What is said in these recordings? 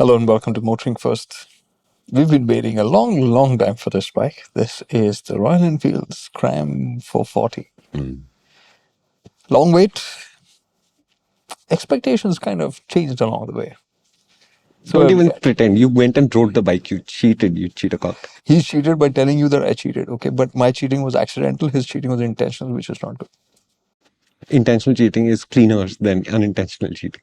Hello and welcome to MotorInc First. We've been waiting a long time for this bike. This is the Royal Enfield Scram 440. Long wait. Expectations kind of changed along the way. Don't even pretend. You went and rode the bike. You cheated. You cheater cock. He cheated by telling you that I cheated, okay? But my cheating was accidental. His cheating was intentional, which is not good. Intentional cheating is cleaner than unintentional cheating.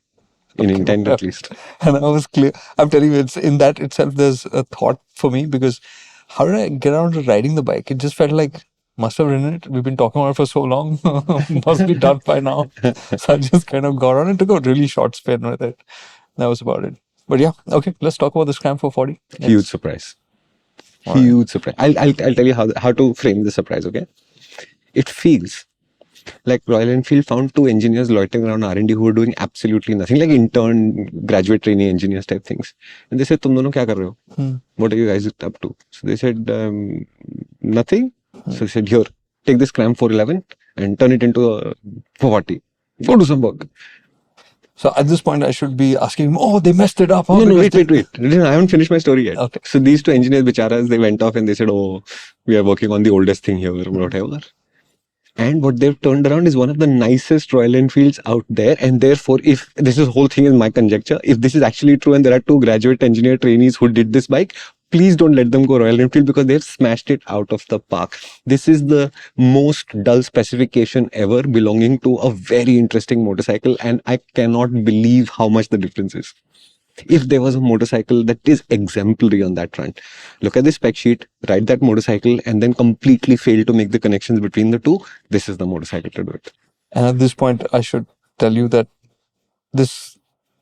In intent, at least. And I was clear. I'm telling you, it's in that itself, there's a thought for me because how did I get around to riding the bike? It just felt like, must have ridden it. We've been talking about it for so long. Must be done by now. So I just kind of got on and took a really short spin with it. That was about it. But yeah, okay, let's talk about the Scram 440. Huge surprise. Huge surprise. I'll tell you how to frame the surprise, okay? It feels like Royal Enfield found two engineers loitering around R&D who were doing absolutely nothing, like intern, graduate trainee engineers type things. And they said, "Tum dono kya kar rahe ho? What are you guys up to?" So they said, "Nothing." So they said, "Here, take this Scram 411 and turn it into a 440. Go do some work." So at this point, I should be asking him, oh, they messed it up. Huh? No, wait. I haven't finished my story yet. Okay. So these two engineers, bicharas, they went off and they said, "Oh, we are working on the oldest thing here," or whatever. And what they've turned around is one of the nicest Royal Enfields out there. And therefore, if this whole thing is my conjecture, if this is actually true and there are two graduate engineer trainees who did this bike, please don't let them go Royal Enfield because they've smashed it out of the park. This is the most dull specification ever belonging to a very interesting motorcycle. And I cannot believe how much the difference is. If there was a motorcycle that is exemplary on that front, look at the spec sheet, ride that motorcycle, and then completely fail to make the connections between the two, this is the motorcycle to do it. And at this point, I should tell you that this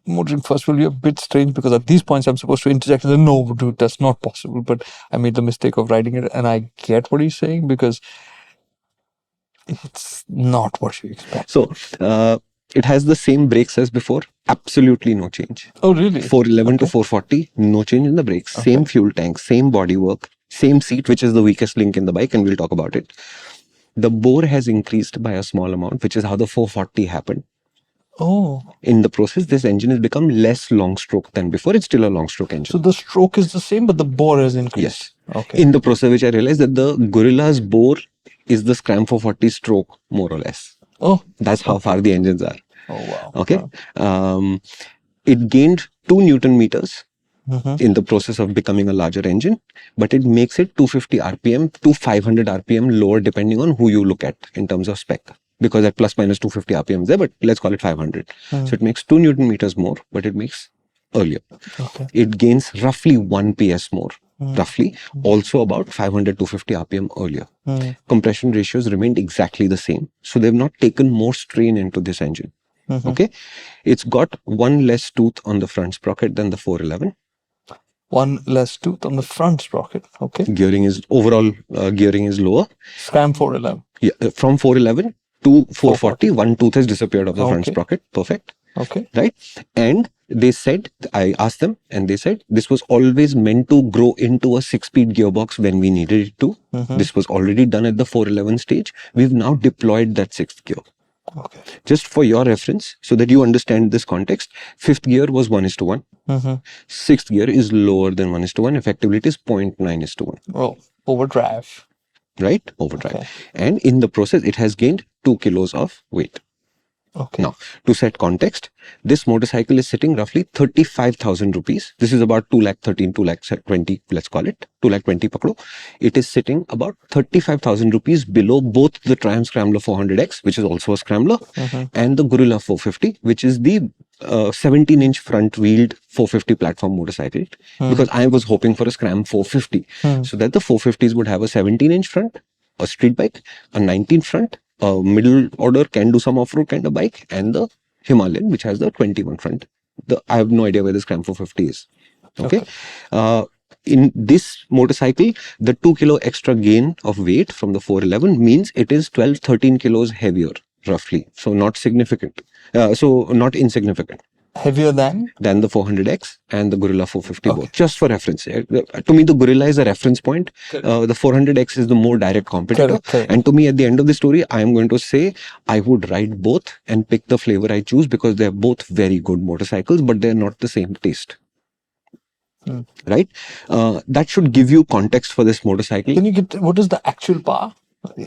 MotorInc First will be a bit strange because at these points, I'm supposed to interject and say, no, dude, that's not possible. But I made the mistake of writing it, and I get what he's saying because it's not what you expect. So, it has the same brakes as before. Absolutely no change. Oh, really? 411 to 440, no change in the brakes. Same fuel tank, same bodywork, same seat, which is the weakest link in the bike, and we'll talk about it. The bore has increased by a small amount, which is how the 440 happened. Oh. In the process, this engine has become less long stroke than before. It's still a long stroke engine. So the stroke is the same, but the bore has increased. Yes. Okay. In the process, which I realized that the Gorilla's bore is the Scram 440 stroke, more or less. Oh. That's how far the engines are. Oh, wow. Okay. It gained 2 Newton meters in the process of becoming a larger engine, but it makes it 250 RPM to 500 RPM lower depending on who you look at in terms of spec. Because at plus minus 250 RPM is there, but let's call it 500. So it makes 2 Newton meters more, but it makes earlier. Okay. It gains roughly 1 PS more. Roughly, also about 500 to 50 RPM earlier. Compression ratios remained exactly the same. So they've not taken more strain into this engine. Okay, it's got 1 less tooth on the front sprocket than the 411. 1 less tooth on the front sprocket. Okay. Gearing is overall gearing is lower. Scram 411. Yeah, from 411 to 440, 1 tooth has disappeared off the front sprocket. Perfect. Okay. Right. And they said, I asked them, and they said this was always meant to grow into a 6-speed gearbox when we needed it to. This was already done at the 411 stage. We've now deployed that 6th gear. Okay. Just for your reference, so that you understand this context, 5th gear was 1:1. 6th gear is lower than 1:1. Effectively, it is 0.9:1. Oh, overdrive. Right? Overdrive. Okay. And in the process, it has gained 2 kilos of weight. Okay. Now, to set context, this motorcycle is sitting roughly 35,000 rupees. This is about 2,13,000, 2,20,000, let's call it 2,20,000 pakdo. It is sitting about 35,000 rupees below both the Triumph Scrambler 400X, which is also a Scrambler, and the Gorilla 450, which is the 17-inch front-wheeled 450 platform motorcycle. Because I was hoping for a Scram 450, so that the 450s would have a 17-inch front, a street bike, a 19 front, a middle order can do some off-road kind of bike, and the Himalayan, which has the 21 front. I have no idea where the Scram 450 is. Okay. In this motorcycle, the 2 kilo extra gain of weight from the 411 means it is 12-13 kilos heavier, roughly. So not significant. So not insignificant. Heavier than the 400X and the Gorilla 450 both. Just for reference. To me, the Gorilla is a reference point. The 400X is the more direct competitor. Correct. And to me, at the end of the story, I am going to say I would ride both and pick the flavor I choose because they're both very good motorcycles, but they're not the same taste. right? That should give you context for this motorcycle. Can you get, what is the actual power?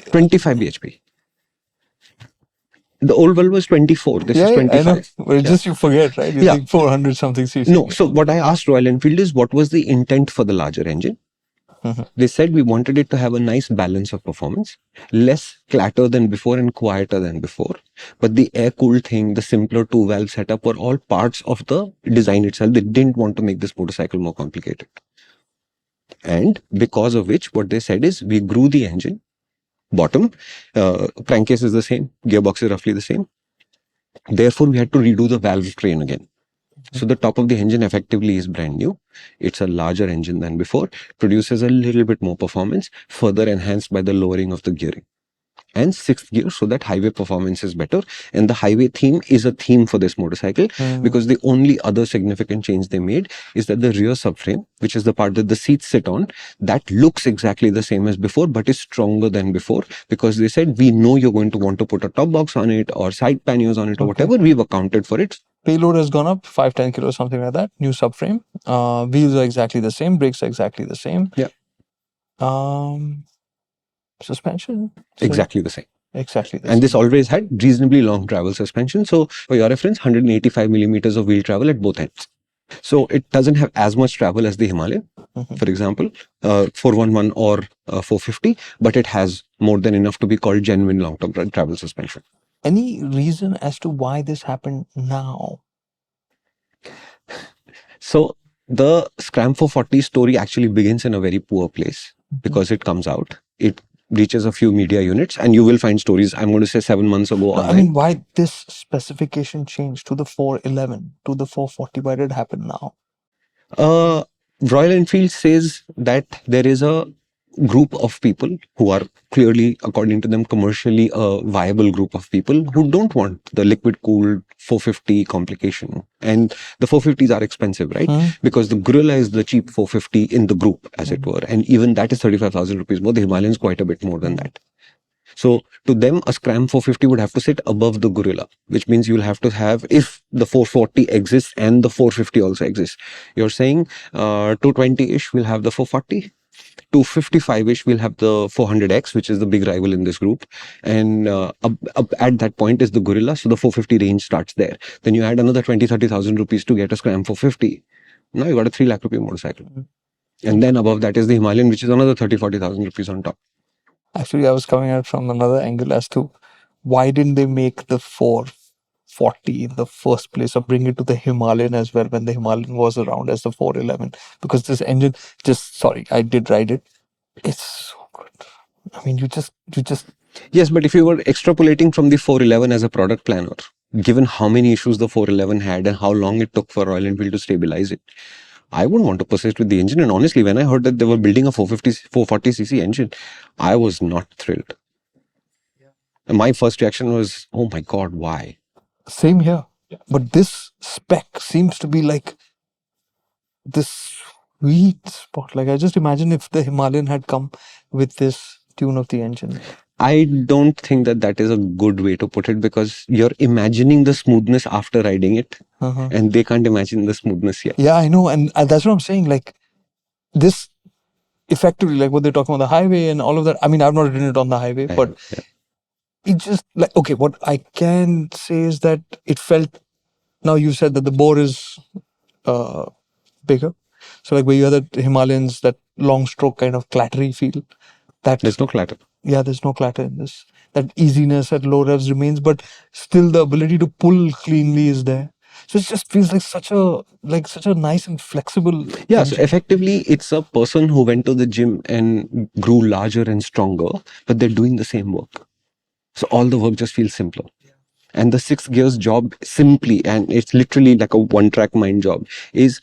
25 bhp. The old Volvo was 24. This is Yeah, I know. 25. But it's just you forget, right? You Yeah. think 400 something cc. No. So what I asked Royal Enfield is, what was the intent for the larger engine? They said we wanted it to have a nice balance of performance, less clatter than before and quieter than before. But the air-cooled thing, the simpler two-valve setup were all parts of the design itself. They didn't want to make this motorcycle more complicated. And because of which, what they said is, we grew the engine, bottom, crankcase is the same, gearbox is roughly the same. Therefore, we had to redo the valve train again. So the top of the engine effectively is brand new. It's a larger engine than before, produces a little bit more performance, further enhanced by the lowering of the gearing. And sixth gear, so that highway performance is better. And the highway theme is a theme for this motorcycle, because the only other significant change they made is that the rear subframe, which is the part that the seats sit on, that looks exactly the same as before, but is stronger than before, because they said, we know you're going to want to put a top box on it or side panniers on it or whatever. We've accounted for it. Payload has gone up 5-10 kilos, something like that. New subframe. Wheels are exactly the same. Brakes are exactly the same. Yeah. Suspension. Exactly the same. Exactly the and same. this always had reasonably long travel suspension. So for your reference, 185 millimeters of wheel travel at both ends. So it doesn't have as much travel as the Himalayan, for example, 411 or 450, but it has more than enough to be called genuine long-term travel suspension. Any reason as to why this happened now? So the Scram 440 story actually begins in a very poor place, because it comes out, it reaches a few media units, and you will find stories, I'm going to say 7 months ago online. I mean, why this specification changed to the 411, to the 440? Why did it happen now? Royal Enfield says that there is a group of people who are clearly, according to them, commercially a viable group of people who don't want the liquid cooled 450 complication. And the 450s are expensive, right? Because the Gorilla is the cheap 450 in the group, as it were. And even that is 35,000 rupees more. The Himalayan is quite a bit more than that. So to them, a Scram 450 would have to sit above the Gorilla, which means you'll have to have, if the 440 exists and the 450 also exists, you're saying 220-ish will have the 440, 255-ish will have the 400X, which is the big rival in this group. And up at that point is the Gorilla. So the 450 range starts there. Then you add another 20,000-30,000 rupees to get a Scram 450. Now you got a 3 lakh rupee motorcycle. And then above that is the Himalayan, which is another 30,000-40,000 rupees on top. Actually, I was coming at from another angle as to why didn't they make the 440 in the first place, or bring it to the Himalayan as well when the Himalayan was around as the 411? Because this engine, sorry, I did ride it. It's so good. I mean, you just. Yes, but if you were extrapolating from the 411 as a product planner, given how many issues the 411 had and how long it took for Royal Enfield to stabilize it, I wouldn't want to persist with the engine. And honestly, when I heard that they were building a 440cc engine, I was not thrilled. And my first reaction was, oh my God, why? Same here. But this spec seems to be like this sweet spot. Like, I just imagine if the Himalayan had come with this tune of the engine. I don't think that that is a good way to put it, because you're imagining the smoothness after riding it, and they can't imagine the smoothness yet. Yeah, I know. And that's what I'm saying. Like, this effectively, like what they're talking about the highway and all of that. I mean, I've not ridden it on the highway, but it just, like, okay, what I can say is that it felt, now you said that the bore is bigger. So like where you have the Himalayans, that long stroke kind of clattery feel. There's no clatter. Yeah, there's no clatter in this. That easiness at low revs remains, but still the ability to pull cleanly is there. So it just feels like such a nice and flexible. Yeah, so effectively it's a person who went to the gym and grew larger and stronger, but they're doing the same work. So all the work just feels simpler. And the 6 gears job simply, and it's literally like a one-track mind job, is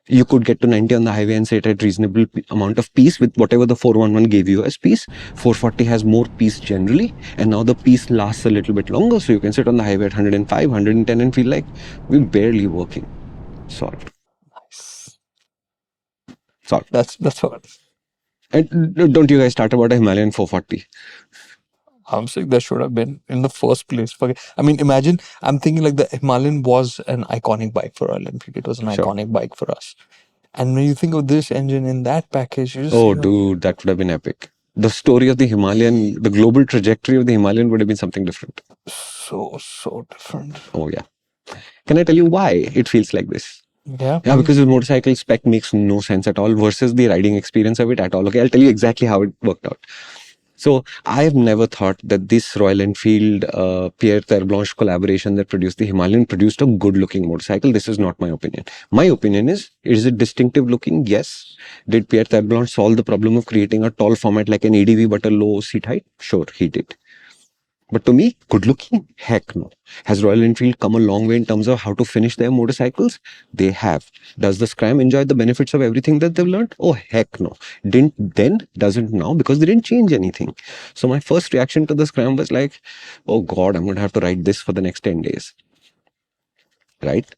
you could get to 90 on the highway and sit at reasonable amount of peace with whatever the 411 gave you as peace. 440 has more peace generally, and now the peace lasts a little bit longer, so you can sit on the highway at 105, 110 and feel like we're barely working. Solved. Nice. Solved. That's all. And don't you guys start about a Himalayan 440? I'm saying there should have been in the first place. I mean, imagine, I'm thinking like the Himalayan was an iconic bike for Royal Enfield. It was an iconic bike for us. And when you think of this engine in that package, you just Oh, dude, that would have been epic. The story of the Himalayan, the global trajectory of the Himalayan would have been something different. so different. Oh, yeah. Can I tell you why it feels like this? Yeah, Yeah, please. because the motorcycle spec makes no sense at all versus the riding experience of it at all. Okay, I'll tell you exactly how it worked out. So I've never thought that this Royal Enfield Pierre Terre Blanche collaboration that produced the Himalayan produced a good looking motorcycle. This is not my opinion. My opinion is it distinctive looking? Yes. Did Pierre Terre Blanche solve the problem of creating a tall format like an ADV but a low seat height? Sure, he did. But to me, good looking? Heck no. Has Royal Enfield come a long way in terms of how to finish their motorcycles? They have. Does the Scram enjoy the benefits of everything that they've learned? Oh, heck no. Didn't then, doesn't now, because they didn't change anything. So my first reaction to the Scram was like, oh God, I'm going to have to ride this for the next 10 days. Right?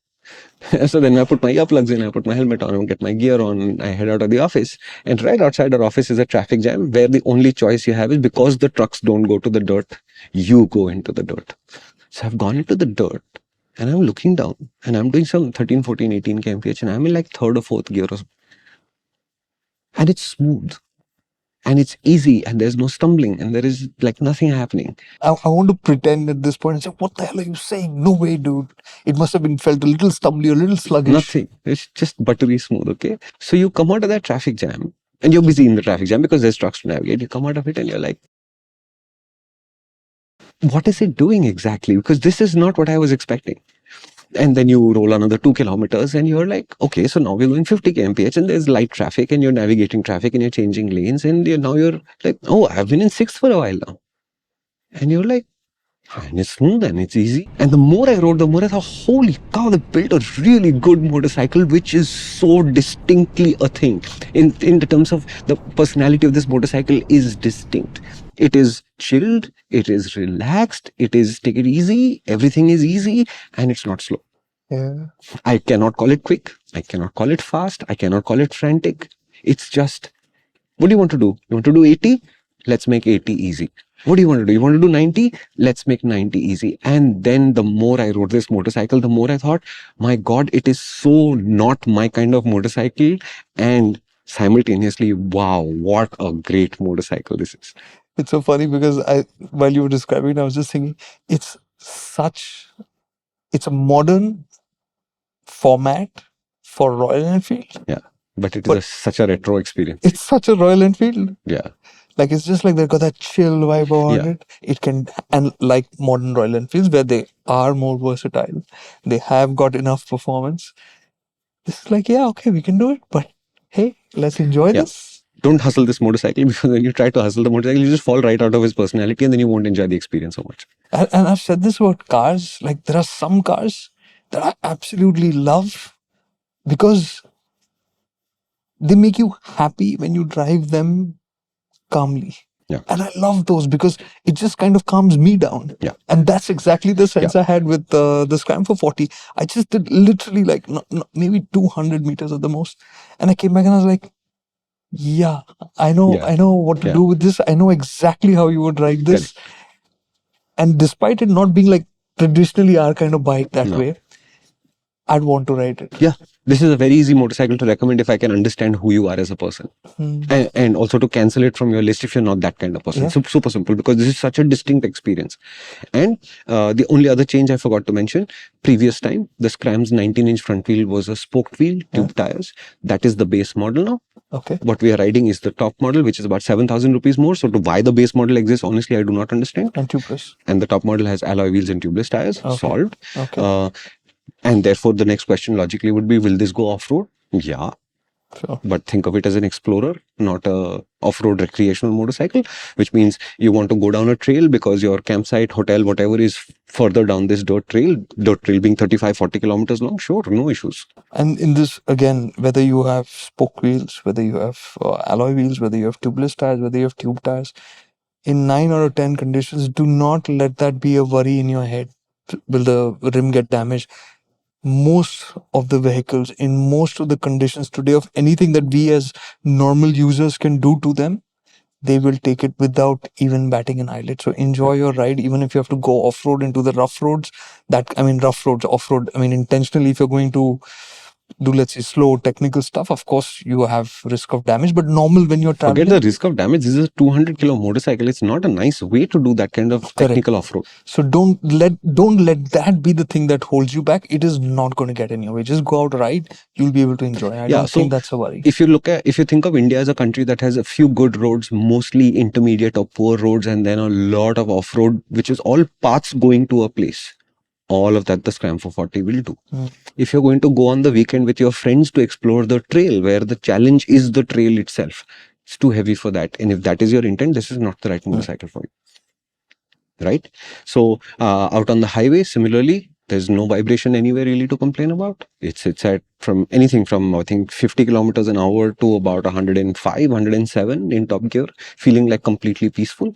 So then I put my earplugs in, I put my helmet on, I get my gear on, I head out of the office. And right outside our office is a traffic jam where the only choice you have is because the trucks don't go to the dirt, you go into the dirt. So I've gone into the dirt and I'm looking down and I'm doing some 13, 14, 18 kmph and I'm in like third or fourth gear or something. And it's smooth. And it's easy and there's no stumbling and there is like nothing happening. I want to pretend at this point and say, what the hell are you saying? No way, dude. It must have been felt a little stumbly, a little sluggish. Nothing. It's just buttery smooth, okay? So you come out of that traffic jam and you're busy in the traffic jam because there's trucks to navigate. You come out of it and you're like, what is it doing exactly? Because this is not what I was expecting. And then you roll another 2 kilometers and you're like, okay, so now we're going 50 kmph and there's light traffic and you're navigating traffic and you're changing lanes and now you're like, oh, I've been in sixth for a while now. And you're like, and it's smooth and it's easy. And the more I rode, the more I thought, holy cow, they built a really good motorcycle, which is so distinctly a thing. In the terms of the personality of this motorcycle is distinct. It is chilled, it is relaxed, it is take it easy, everything is easy, and it's not slow. Yeah. I cannot call it quick, I cannot call it fast, I cannot call it frantic. It's just, what do you want to do? You want to do 80? Let's make 80 easy. What do you want to do? You want to do 90? Let's make 90 easy. And then the more I rode this motorcycle, the more I thought, my God, it is so not my kind of motorcycle. And simultaneously, wow, what a great motorcycle this is. It's so funny because while you were describing it, I was just thinking, it's a modern format for Royal Enfield. Yeah, but it is such a retro experience. It's such a Royal Enfield. Yeah. Like, it's just like they've got that chill vibe on it. It can, and like modern Royal Enfields where they are more versatile, they have got enough performance. This is like, yeah, okay, we can do it, but hey, let's enjoy this. Don't hustle this motorcycle, because when you try to hustle the motorcycle, you just fall right out of his personality and then you won't enjoy the experience so much. And I've said this about cars, like there are some cars that I absolutely love because they make you happy when you drive them calmly. Yeah. And I love those because it just kind of calms me down. Yeah. And that's exactly the sense I had with the Scram for 40. I just did literally like maybe 200 meters at the most. And I came back and I was like, yeah, I know what to do with this. I know exactly how you would ride this. And despite it not being like traditionally our kind of bike that way, I'd want to ride it. Yeah, this is a very easy motorcycle to recommend if I can understand who you are as a person. And also to cancel it from your list if you're not that kind of person. Super simple, because this is such a distinct experience. And the only other change I forgot to mention, previous time, the Scram's 19-inch front wheel was a spoked wheel, tube tires. That is the base model now. Okay. What we are riding is the top model, which is about 7,000 rupees more. So to why the base model exists, honestly, I do not understand. And tubeless. And the top model has alloy wheels and tubeless tires. Solved. Okay. And therefore, the next question logically would be, will this go off-road? Yeah. Sure. But think of it as an explorer, not a off-road recreational motorcycle, which means you want to go down a trail because your campsite, hotel, whatever is further down this dirt trail being 35, 40 kilometers long. Sure, no issues. And in this, again, whether you have spoke wheels, whether you have alloy wheels, whether you have tubeless tires, whether you have tube tires, in 9 out of 10 conditions, do not let that be a worry in your head. Will the rim get damaged? Most of the vehicles in most of the conditions today of anything that we as normal users can do to them, they will take it without even batting an eyelid. So enjoy your ride, even if you have to go off-road into the rough roads. Off-road, I mean intentionally, if you're going to do, let's say, slow technical stuff, of course you have risk of damage, but normal when you're traveling. Forget the risk of damage. This is a 200 kilo motorcycle. It's not a nice way to do that kind of technical off-road. So don't let that be the thing that holds you back. It is not going to get in your way. Just go out, ride. You'll be able to enjoy. I don't think that's a worry. If you think of India as a country that has a few good roads, mostly intermediate or poor roads, and then a lot of off-road, which is all paths going to a place. All of that the Scram 440 will do. If you're going to go on the weekend with your friends to explore the trail, where the challenge is the trail itself, it's too heavy for that. And if that is your intent, this is not the right motorcycle for you. Right? So out on the highway, similarly, there's no vibration anywhere really to complain about. It's at from anything from, I think, 50 kilometers an hour to about 105, 107 in top gear, feeling like completely peaceful.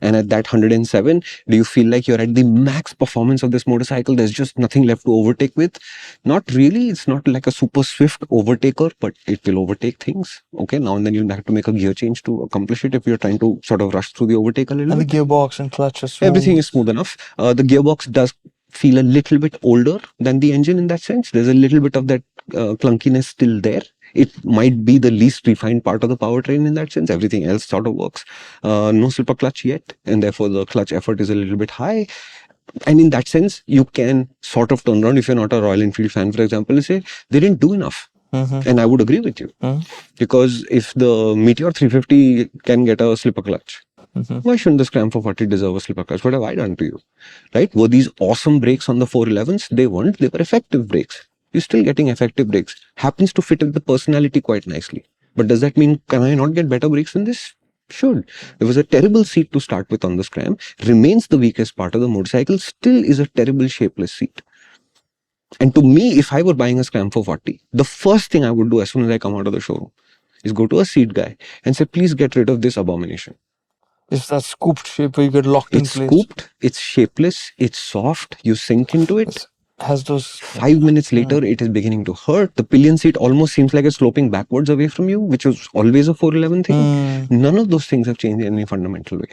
And at that 107, do you feel like you're at the max performance of this motorcycle? There's just nothing left to overtake with. Not really. It's not like a super swift overtaker, but it will overtake things. Okay, now and then you'll have to make a gear change to accomplish it if you're trying to sort of rush through the overtake a little bit. And the gearbox and clutch is smooth. Everything is smooth enough. The gearbox does feel a little bit older than the engine in that sense. There's a little bit of that clunkiness still there. It might be the least refined part of the powertrain in that sense. Everything else sort of works. No slipper clutch yet, and therefore the clutch effort is a little bit high. And in that sense, you can sort of turn around if you're not a Royal Enfield fan, for example, and say they didn't do enough. And I would agree with you. Because if the Meteor 350 can get a slipper clutch, why shouldn't the Scram 440 deserve a slipper clutch? What have I done to you? Right? Were these awesome brakes on the 411s? They weren't. They were effective brakes. You're still getting effective brakes. Happens to fit with the personality quite nicely. But does that mean, can I not get better brakes than this? Should. There was a terrible seat to start with on the Scram. Remains the weakest part of the motorcycle. Still is a terrible shapeless seat. And to me, if I were buying a Scram 440, the first thing I would do as soon as I come out of the showroom is go to a seat guy and say, please get rid of this abomination. It's that scooped shape where you get locked in place. It's scooped, it's shapeless, it's soft, you sink into it. Has those 5 minutes later, it is beginning to hurt. The pillion seat almost seems like it's sloping backwards away from you, which was always a 411 thing. None of those things have changed in any fundamental way.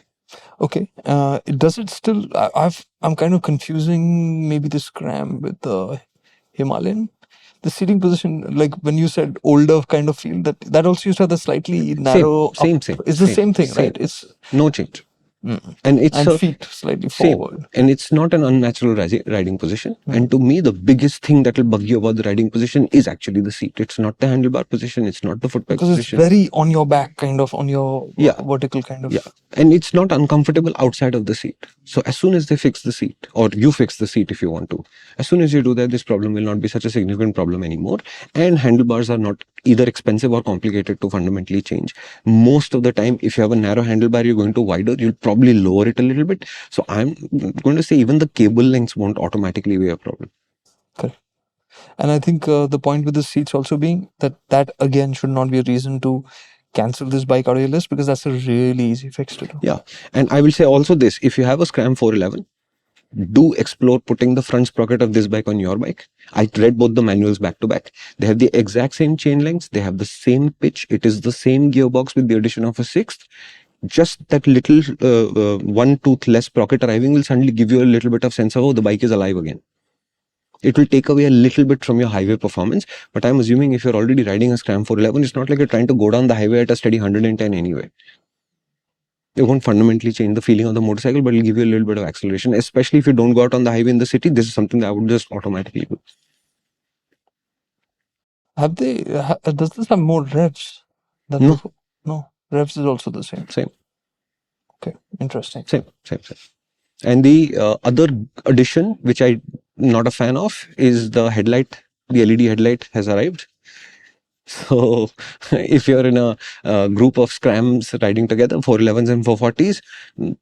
Okay. Does it still... I'm kind of confusing maybe the Scram with the Himalayan. The seating position, like when you said older kind of feel, that also used to have the slightly narrow... Same. It's the same thing, right? It's no change. And feet slightly forward. And it's not an unnatural riding position. And to me, the biggest thing that will bug you about the riding position is actually the seat. It's not the handlebar position. It's not the footpeg position. Because it's very on your back, kind of on your vertical kind of. Yeah. And it's not uncomfortable outside of the seat. So as soon as they fix the seat, or you fix the seat if you want to, as soon as you do that, this problem will not be such a significant problem anymore. And handlebars are not either expensive or complicated to fundamentally change. Most of the time, if you have a narrow handlebar, you're going to wider, you'll probably lower it a little bit. So I'm going to say even the cable lengths won't automatically be a problem. Correct. And I think the point with the seats also being that again should not be a reason to cancel this bike out of your list, because that's a really easy fix to do. Yeah. And I will say also this, if you have a Scram 411, do explore putting the front sprocket of this bike on your bike. I read both the manuals back to back. They have the exact same chain lengths. They have the same pitch. It is the same gearbox with the addition of a sixth. Just that little one tooth less sprocket arriving will suddenly give you a little bit of sense of, oh, the bike is alive again. It will take away a little bit from your highway performance. But I'm assuming if you're already riding a Scram 411, it's not like you're trying to go down the highway at a steady 110 anyway. It won't fundamentally change the feeling of the motorcycle, but it'll give you a little bit of acceleration, especially if you don't go out on the highway in the city. This is something that I would just automatically do. Does this have more revs? No. No. Revs is also the same. Same. Okay. Interesting. Same. And the other addition, which I'm not a fan of, is the headlight. The LED headlight has arrived. So if you're in a group of Scrams riding together, 411s and 440s,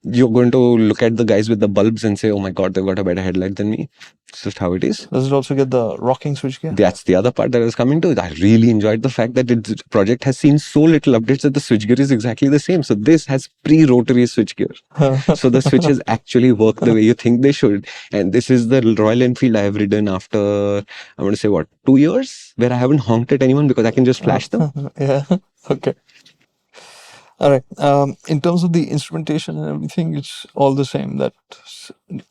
you're going to look at the guys with the bulbs and say, oh my God, they've got a better headlight than me. It's just how it is. Does it also get the rocking switchgear? That's the other part that I was coming to. I really enjoyed the fact that its project has seen so little updates that the switchgear is exactly the same. So this has pre-rotary switchgear. So the switches actually work the way you think they should. And this is the Royal Enfield I have ridden after, I'm going to say what, 2 years? Where I haven't honked at anyone because I can just flash them. Yeah. Okay. All right. In terms of the instrumentation and everything, it's all the same. That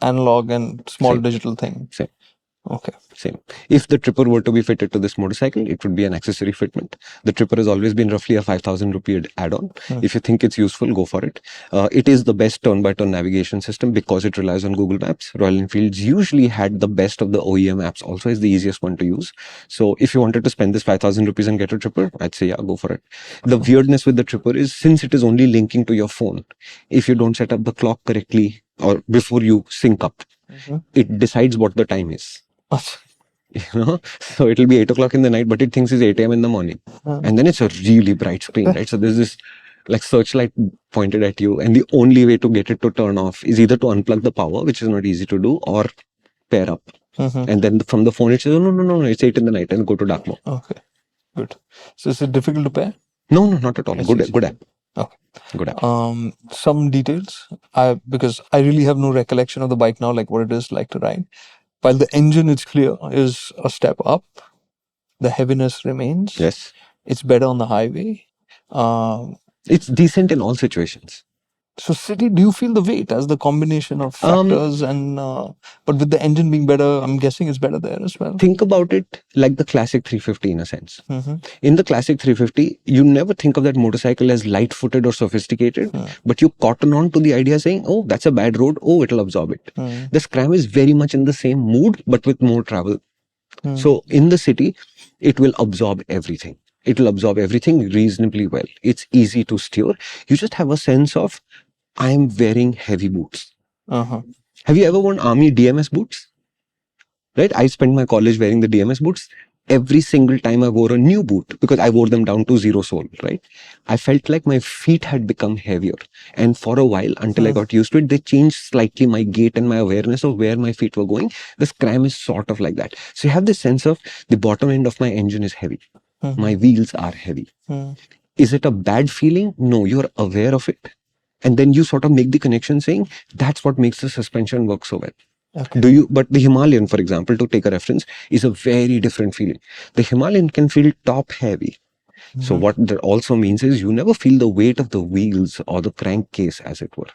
analog and small digital thing. Same. Okay. Same. If the tripper were to be fitted to this motorcycle, it would be an accessory fitment. The tripper has always been roughly a 5,000 rupee add-on. If you think it's useful, go for it. It is the best turn-by-turn navigation system because it relies on Google Maps. Royal Enfield's usually had the best of the OEM apps. Also, is the easiest one to use. So if you wanted to spend this 5,000 rupees and get a tripper, I'd say yeah, go for it. The weirdness with the tripper is since it is only linking to your phone, if you don't set up the clock correctly or before you sync up, it decides what the time is. So it'll be 8 o'clock in the night, but it thinks it's 8 a.m. in the morning. And then it's a really bright screen, right? So there's this like searchlight pointed at you, and the only way to get it to turn off is either to unplug the power, which is not easy to do, or pair up. And then from the phone, it says, oh, no, it's 8 in the night, and go to dark mode. Okay, good. So is it difficult to pair? No, not at all. Good app. Okay. Good app. Some details, because I really have no recollection of the bike now, like what it is like to ride. While the engine, it's clear, is a step up, the heaviness remains. Yes. It's better on the highway. It's decent in all situations. So city, do you feel the weight as the combination of factors and but with the engine being better, I'm guessing it's better there as well. Think about it like the classic 350 in a sense. In the classic 350, you never think of that motorcycle as light-footed or sophisticated, but you cotton on to the idea saying, oh, that's a bad road, oh, it'll absorb it. The Scram is very much in the same mood, but with more travel. So in the city, it will absorb everything. It will absorb everything reasonably well. It's easy to steer. You just have a sense of, I'm wearing heavy boots. Have you ever worn army DMS boots? Right? I spent my college wearing the DMS boots. Every single time I wore a new boot, because I wore them down to zero sole, right? I felt like my feet had become heavier. And for a while, until I got used to it, they changed slightly my gait and my awareness of where my feet were going. The Scram is sort of like that. So you have this sense of the bottom end of my engine is heavy. My wheels are heavy. Is it a bad feeling? No, you're aware of it. And then you sort of make the connection saying, that's what makes the suspension work so well. Okay. But the Himalayan, for example, to take a reference, is a very different feeling. The Himalayan can feel top heavy. So what that also means is you never feel the weight of the wheels or the crankcase, as it were.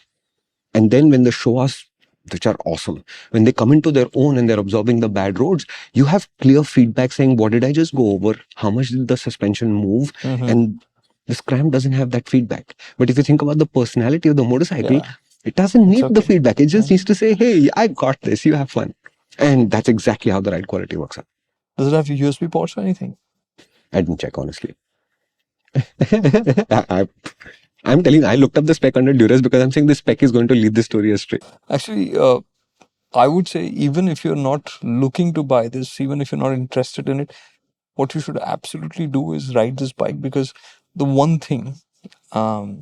And then when the Showas, which are awesome, when they come into their own and they're absorbing the bad roads, you have clear feedback saying, what did I just go over? How much did the suspension move? And the Scram doesn't have that feedback. But if you think about the personality of the motorcycle, it doesn't need the feedback. It just needs to say, hey, I got this. You have fun. And that's exactly how the ride quality works out. Does it have USB ports or anything? I didn't check, honestly. I'm telling you, I looked up the spec under duress because I'm saying this spec is going to lead the story astray. Actually, I would say even if you're not looking to buy this, even if you're not interested in it, what you should absolutely do is ride this bike, because the one thing that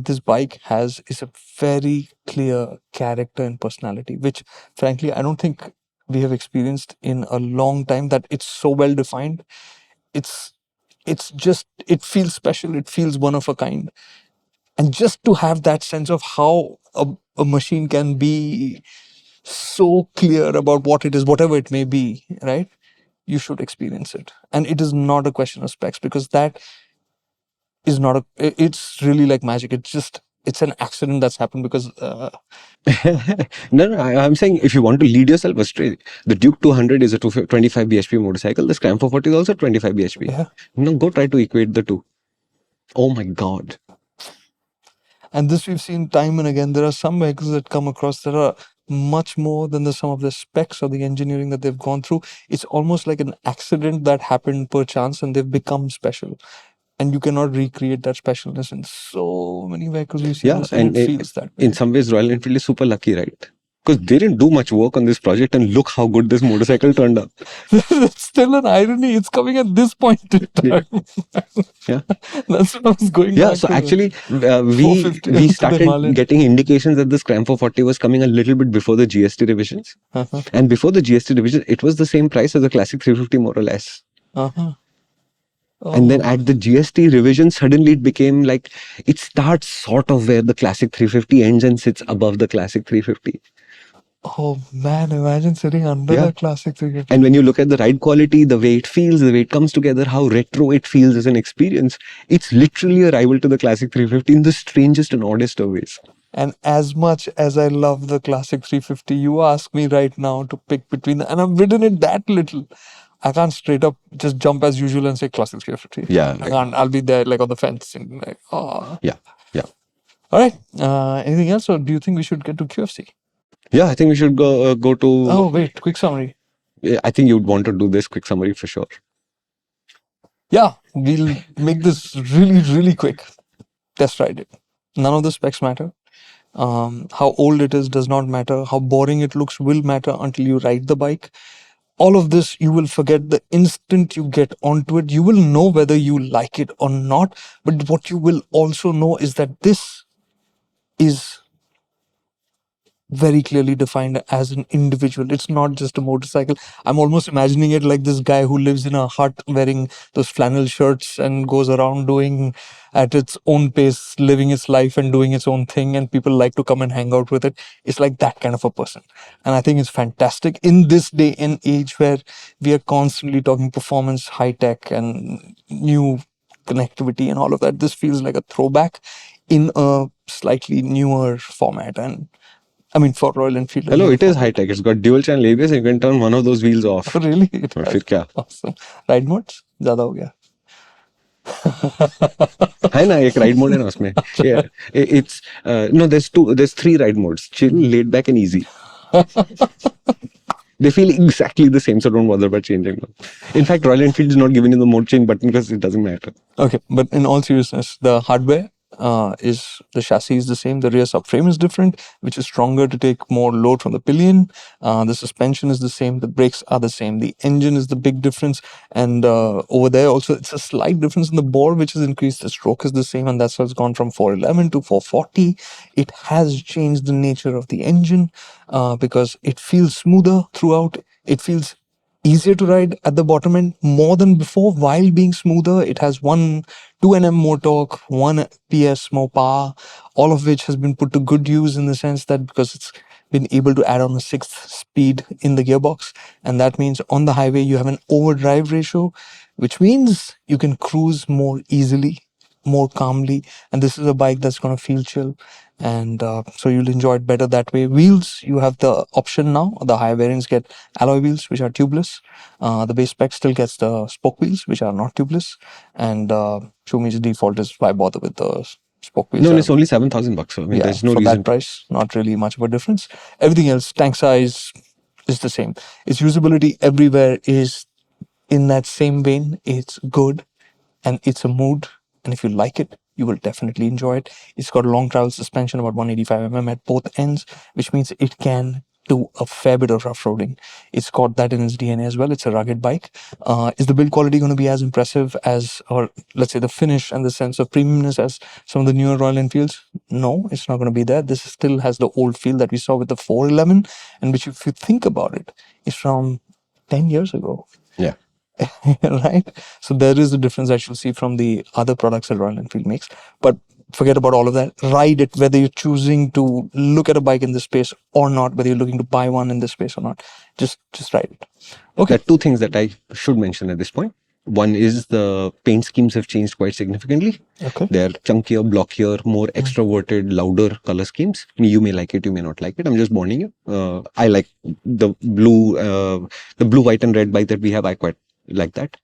this bike has is a very clear character and personality, which frankly, I don't think we have experienced in a long time, that it's so well defined. It's just, it feels special. It feels one of a kind. And just to have that sense of how a machine can be so clear about what it is, whatever it may be, right? You should experience it. And it is not a question of specs, because that is not it's really like magic. It's an accident that's happened because No, I'm saying if you want to lead yourself astray, the Duke 200 is a 25 bhp motorcycle. The Scram 440 is also 25 bhp. Yeah. No, go try to equate the two. Oh my God. And this we've seen time and again. There are some vehicles that come across that are much more than the sum of the specs or the engineering that they've gone through. It's almost like an accident that happened per chance, and they've become special. And you cannot recreate that specialness in so many vehicles we've seen. Yeah, and it feels that way. In some ways, Royal Enfield is super lucky, right? Because they didn't do much work on this project, and look how good this motorcycle turned out. It's still an irony. It's coming at this point in time. Yeah. That's what I was going Yeah, back so to. actually, we started getting indications that the Scram 440 was coming a little bit before the GST revisions. And before the GST revision, it was the same price as the Classic 350, more or less. And then at the GST revision, suddenly it became like, it starts sort of where the Classic 350 ends and sits above the Classic 350. Oh man, imagine sitting under the Classic 350. And when you look at the ride quality, the way it feels, the way it comes together, how retro it feels as an experience, it's literally a rival to the Classic 350 in the strangest and oddest of ways. And as much as I love the classic 350, you ask me right now to pick between and I've ridden it that little. I can't straight up just jump as usual and say classic 350. Yeah. I can't. I'll be there like on the fence and like, Yeah. Yeah. All right. Anything else, or do you think we should get to QFC? Yeah, I think we should go to. Oh wait, quick summary. I think you'd want to do this quick summary for sure. Yeah, we'll make this really quick. Test ride it. None of the specs matter. How old it is does not matter. How boring it looks will matter until you ride the bike. All of this you will forget the instant you get onto it. You will know whether you like it or not. But what you will also know is that this is very clearly defined as an individual. It's not just a motorcycle. I'm almost imagining it like this guy who lives in a hut wearing those flannel shirts and goes around doing at its own pace, living its life and doing its own thing, and people like to come and hang out with it. It's like that kind of a person. And I think it's fantastic in this day and age where we are constantly talking performance, high tech, and new connectivity and all of that. This feels like a throwback in a slightly newer format. And I mean, for Royal Enfield. Hello, it is high tech. It's got dual channel ABS and you can turn one of those wheels off. Really? It और has. फिर क्या? Awesome. Ride modes? ज़्यादा हो गया. है ना एक ride mode है ना उसमें. Yeah, it's no. There's three ride modes: chill, laid back, and easy. They feel exactly the same, so don't bother about changing them. In fact, Royal Enfield is not giving you the mode change button because it doesn't matter. Okay, but in all seriousness, the hardware is the chassis is the same. The rear subframe is different, which is stronger to take more load from the pillion. The suspension is the same. The brakes are the same. The engine is the big difference, and over there also it's a slight difference in the bore, which has increased. The stroke is the same, and that's why it's gone from 411 to 440. It has changed the nature of the engine because it feels smoother throughout. It feels easier to ride at the bottom end more than before while being smoother. It has 2 Nm more torque, 1 PS more power, all of which has been put to good use in the sense that because it's been able to add on a 6th speed in the gearbox, and that means on the highway you have an overdrive ratio, which means you can cruise more easily, more calmly, and this is a bike that's going to feel chill, and so you'll enjoy it better that way. Wheels, you have the option now. The higher variants get alloy wheels, which are tubeless. The base spec still gets the spoke wheels, which are not tubeless, and Shumi's default is why bother with the spoke wheels. No, it's only $7,000. So I mean, there's no for reason. that price, not really much of a difference. Everything else, tank size is the same. Its usability everywhere is in that same vein. It's good, and it's a mood, and if you like it, you will definitely enjoy it. It's got a long travel suspension, about 185 mm at both ends, which means it can do a fair bit of rough roading. It's got that in its DNA as well. It's a rugged bike. Is the build quality going to be as impressive as, or let's say the finish and the sense of premiumness as some of the newer Royal Enfields? No, it's not going to be there. This still has the old feel that we saw with the 411, and which, if you think about it, is from 10 years ago. Yeah. Right? So there is a difference that you'll see from the other products that Royal Enfield makes. But forget about all of that. Ride it, whether you're choosing to look at a bike in this space or not, whether you're looking to buy one in this space or not. Just ride it. Okay. There are two things that I should mention at this point. One is the paint schemes have changed quite significantly. Okay. They're chunkier, blockier, more extroverted, louder color schemes. You may like it, you may not like it. I'm just warning you. I like the blue, white, and red bike that we have. I quite like that.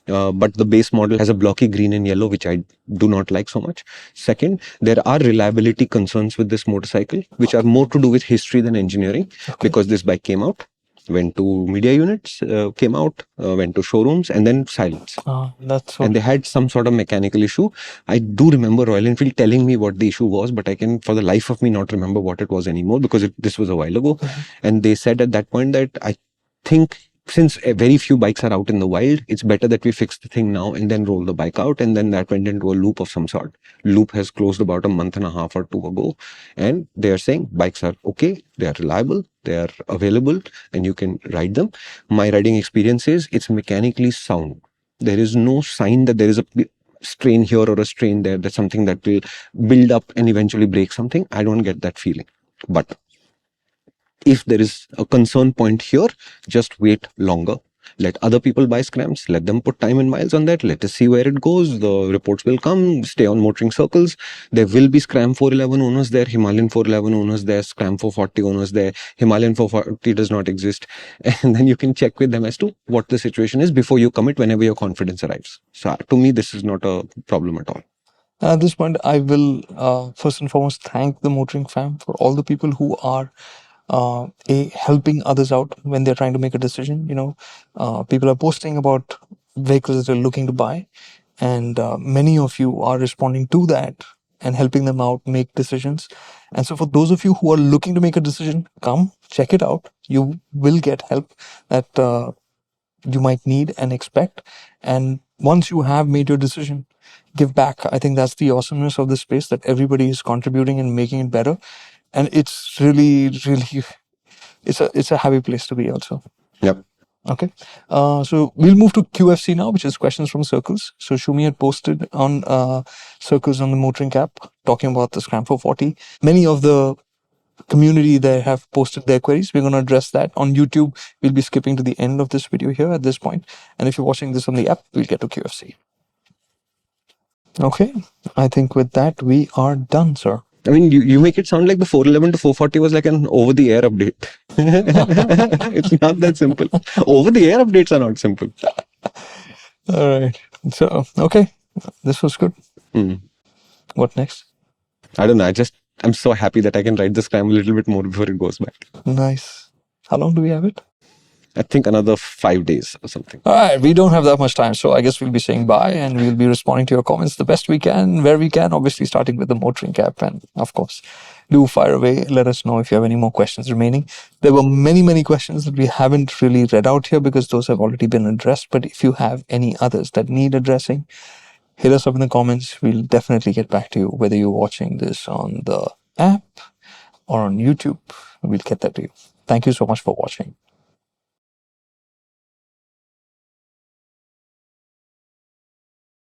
But the base model has a blocky green and yellow, which I do not like so much. Second, there are reliability concerns with this motorcycle, which are more to do with history than engineering, because this bike came out, went to media units, came out, went to showrooms, and then silence. That's And they had some sort of mechanical issue. I do remember Royal Enfield telling me what the issue was, but I can for the life of me not remember what it was anymore, because this was a while ago. And they said at that point that I think since very few bikes are out in the wild, it's better that we fix the thing now and then roll the bike out. And then that went into a loop of some sort. Loop has closed about a month and a half or 2 ago. And they are saying bikes are okay, they are reliable, they are available, and you can ride them. My riding experience is it's mechanically sound. There is no sign that there is a strain here or a strain there. That's something that will build up and eventually break something. I don't get that feeling. But if there is a concern point here, just wait longer. Let other people buy scrams, let them put time and miles on that, let us see where it goes. The reports will come, stay on motoring circles. There will be Scram 411 owners there, Himalayan 411 owners there, Scram 440 owners there. Himalayan 440 does not exist. And then you can check with them as to what the situation is before you commit whenever your confidence arrives. So to me, this is not a problem at all. At this point, I will first and foremost thank the MotorInc fam for all the people who are helping others out when they're trying to make a decision. People are posting about vehicles that they're looking to buy, and many of you are responding to that and helping them out make decisions. And so, for those of you who are looking to make a decision, come check it out. You will get help that you might need and expect. And once you have made your decision, give back. I think that's the awesomeness of this space, that everybody is contributing and making it better. And it's really, really, it's a happy place to be also. Yep. Okay. So we'll move to QFC now, which is questions from Circles. So Shumi had posted on Circles on the MotorInc app talking about the Scram 440. Many of the community there have posted their queries. We're going to address that on YouTube. We'll be skipping to the end of this video here at this point. And if you're watching this on the app, we'll get to QFC. Okay. I think with that, we are done, sir. I mean, you make it sound like the 411 to 440 was like an over-the-air update. It's not that simple. Over-the-air updates are not simple. All right. So, okay. This was good. What next? I don't know. I'm so happy that I can ride the Scram a little bit more before it goes back. Nice. How long do we have it? I think another 5 days or something. All right. We don't have that much time. So I guess we'll be saying bye, and we'll be responding to your comments the best we can, where we can, obviously starting with the MotorInc app. And of course, do fire away. Let us know if you have any more questions remaining. There were many, many questions that we haven't really read out here because those have already been addressed. But if you have any others that need addressing, hit us up in the comments. We'll definitely get back to you, whether you're watching this on the app or on YouTube. We'll get that to you. Thank you so much for watching.